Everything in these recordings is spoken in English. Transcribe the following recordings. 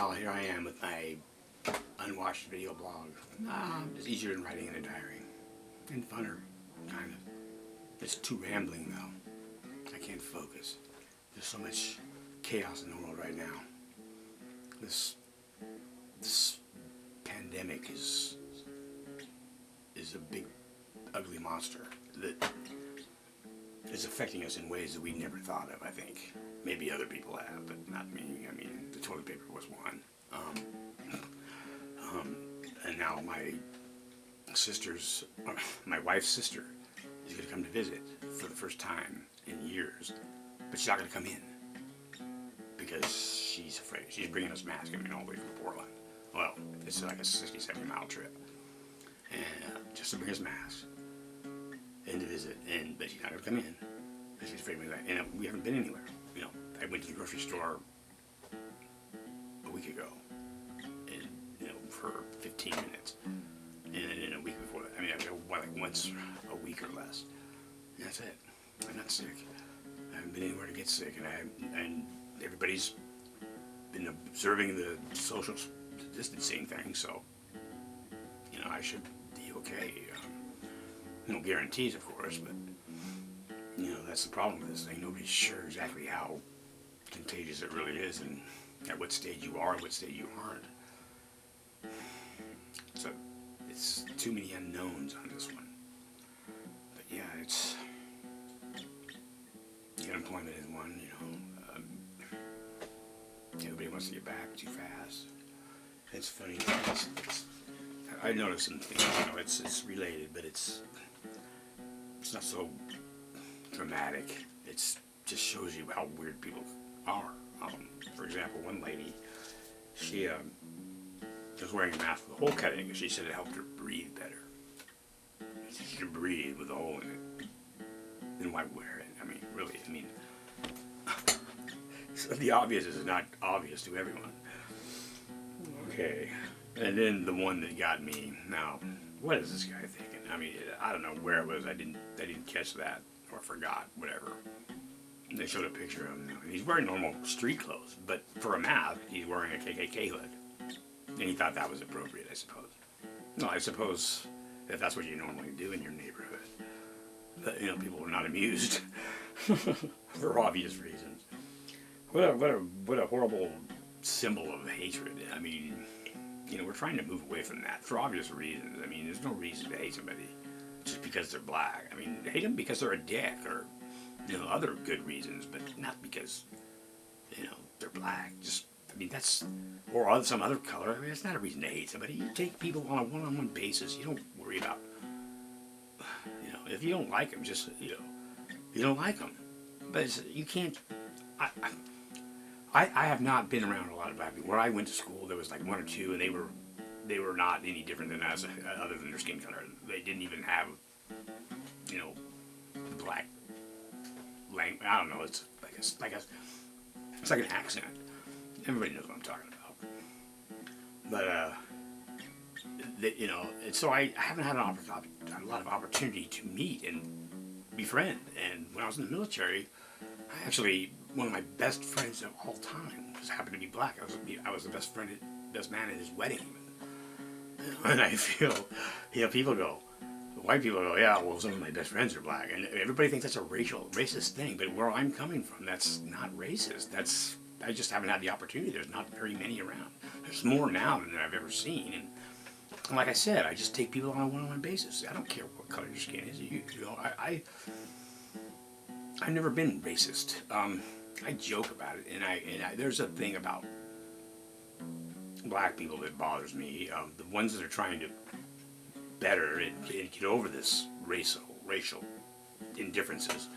hell, here I am with my unwatched video blog. It's easier than writing in a diary. And funner, kind of. It's too rambling, though. I can't focus. There's so much chaos in the world right now. This pandemic is a big, ugly monster that is affecting us in ways that we never thought of, I think. Maybe other people have, but not me. I mean, the toilet paper was one. And now my wife's sister is going to come to visit for the first time in years, but she's not going to come in because she's afraid. She's bringing us masks, all the way from Portland. Well, it's like a 60, 70 mile trip, and just to bring us masks and to visit, but she's not going to come in because she's afraid of me. And we haven't been anywhere. I went to the grocery store a week ago, and for 15 minutes, and then a week before that, I go like once a week or less. And that's it. I'm not sick. I haven't been anywhere to get sick, and everybody's been observing the social distancing thing, so I should be okay. No guarantees, of course, but that's the problem with this thing. Nobody's sure exactly how contagious it really is, and at what stage you are and what stage you aren't. So it's too many unknowns on this one. But yeah, it's the unemployment is one. Everybody wants to get back too fast. It's funny. I noticed some things. It's related, but it's not so dramatic. It just shows you how weird people are. For example, one lady, she was wearing a mask with a hole cut in it because she said it helped her breathe better. She can breathe with a hole in it. Then why wear it? Really, so the obvious is not obvious to everyone. Okay, and then the one that got me. Now, what is this guy thinking? I don't know where it was. I didn't catch that or forgot, whatever. And they showed a picture of him. He's wearing normal street clothes, but for a mask, he's wearing a KKK hood. And he thought that was appropriate, I suppose. No, I suppose if that's what you normally do in your neighborhood. But, people were not amused for obvious reasons. What a horrible symbol of hatred. We're trying to move away from that for obvious reasons. There's no reason to hate somebody just because they're black. Hate them because they're a dick or, other good reasons, but not because, they're black. Or some other color. It's not a reason to hate somebody. You take people on a one-on-one basis. You don't worry about, if you don't like them, just, you don't like them. But you can't, I have not been around a lot of black people. Where I went to school, there was like one or two, and they were not any different than us, other than their skin color. They didn't even have, black language. I don't know. It's like an accent. Everybody knows what I'm talking about. But so I haven't had a lot of opportunity to meet and befriend. And when I was in the military, one of my best friends of all time just happened to be black. I was the best man at his wedding. And I feel, people go, white people go, yeah, well, some of my best friends are black. And everybody thinks that's a racist thing. But where I'm coming from, that's not racist. I just haven't had the opportunity. There's not very many around. There's more now than I've ever seen. And like I said, I just take people on a one-on-one basis. I don't care what color your skin is. I've never been racist. I joke about it, and there's a thing about black people that bothers me. The ones that are trying to better and get over this racial indifferences,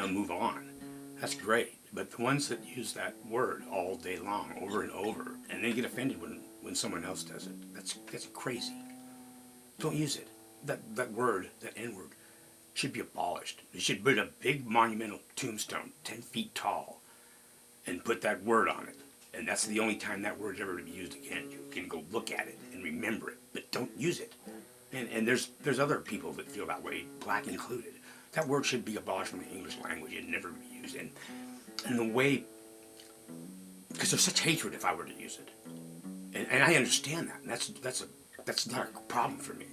move on. That's great. But the ones that use that word all day long, over and over, and then get offended when someone else does it, that's crazy. Don't use it. That word, that N-word, should be abolished. They should put a big monumental tombstone, 10 feet tall, and put that word on it. And that's the only time that word's ever to be used again. You can go look at it and remember it, but don't use it. And there's other people that feel that way, black included. That word should be abolished from the English language and never be used. And the way Because there's such hatred if I were to use it. And I understand that. And that's not a problem for me.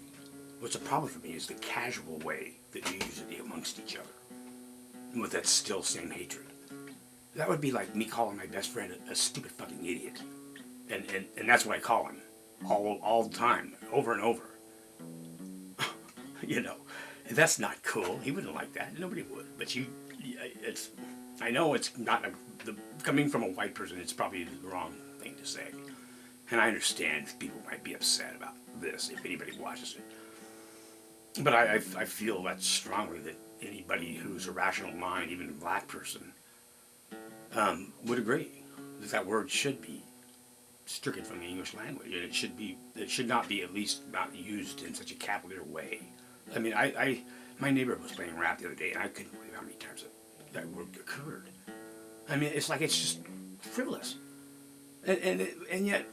What's a problem for me is the casual way that you use it amongst each other. And with that still same hatred. That would be like me calling my best friend a stupid fucking idiot. And that's what I call him. All the time. Over and over. You know. And that's not cool. He wouldn't like that. Nobody would. But I know it's not coming from a white person, it's probably the wrong thing to say. And I understand people might be upset about this if anybody watches it. But I feel that strongly that anybody who's a rational mind, even a black person, would agree that word should be stricken from the English language. And it should not be, at least not used in such a cavalier way. I mean, my neighbor was playing rap the other day, and I couldn't believe how many times that word occurred. I mean, it's like it's just frivolous. And yet,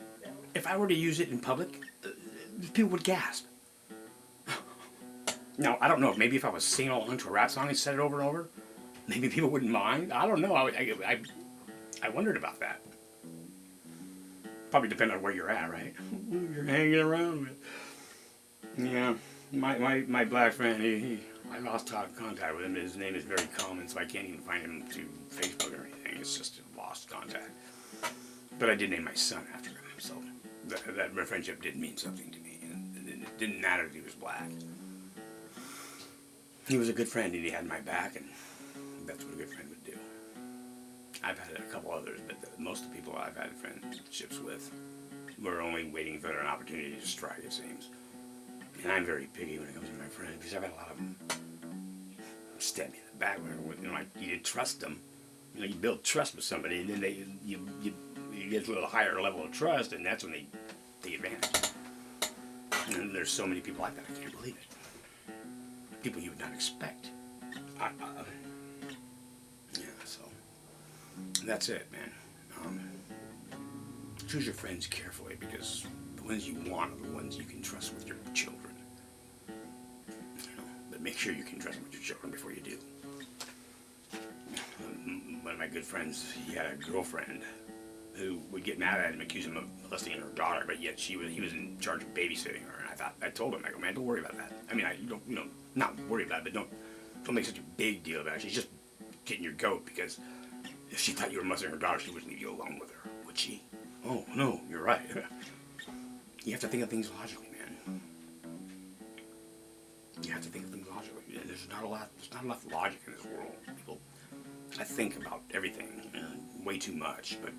if I were to use it in public, people would gasp. Now, I don't know, maybe if I was singing along to a rap song and said it over and over, maybe people wouldn't mind. I don't know. I wondered about that. Probably depend on where you're at, right? Who you're hanging around with. Yeah, my black friend, I lost contact with him. His name is very common, so I can't even find him through Facebook or anything. It's just lost contact. But I did name my son after him, so that friendship did mean something to me. And it didn't matter that he was black. He was a good friend, and he had my back, and that's what a good friend would do. I've had a couple others, but most of the people I've had friendships with were only waiting for an opportunity to strike, it seems. And I'm very picky when it comes to my friends, because I've had a lot of them stab me in the back. Like, you trust them. You know, you build trust with somebody, and then you get to a little higher level of trust, and that's when they take advantage. And there's so many people like that, I can't believe it. People you would not expect. Yeah, so that's it, man. Choose your friends carefully, because the ones you want are the ones you can trust with your children. You know, but make sure you can trust them with your children before you do. One of my good friends, he had a girlfriend who would get mad at him, accuse him of molesting her daughter, but yet he was in charge of babysitting her. And I told him, I go, man, don't worry about that. I mean, not worry about it, but don't make such a big deal about it. She's just getting your goat, because if she thought you were molesting her daughter, she wouldn't leave you alone with her, would she? Oh, no, you're right. You have to think of things logically, man. You have to think of things logically. There's not enough logic in this world. People, I think about everything way too much, but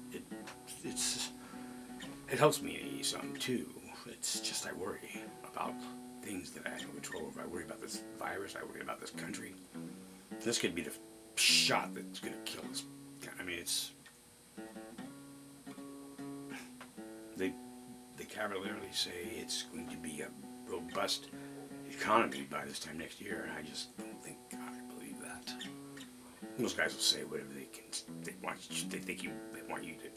it helps me some too. It's just I worry about things that I have no control over. I worry about this virus. I worry about this country. This could be the shot that's going to kill us. I mean, they cavalierly say it's going to be a robust economy by this time next year, and I just don't think I believe that. Most guys will say whatever they want you to.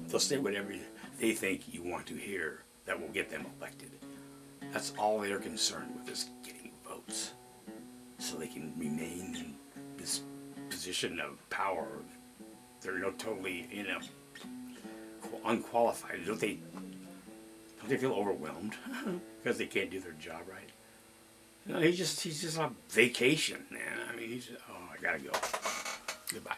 They'll say whatever they think you want to hear that will get them elected. That's all they're concerned with, is getting votes, so they can remain in this position of power. They're totally unqualified. Don't they feel overwhelmed because they can't do their job right? You know, he's just on vacation, man. I mean, I gotta go. Goodbye.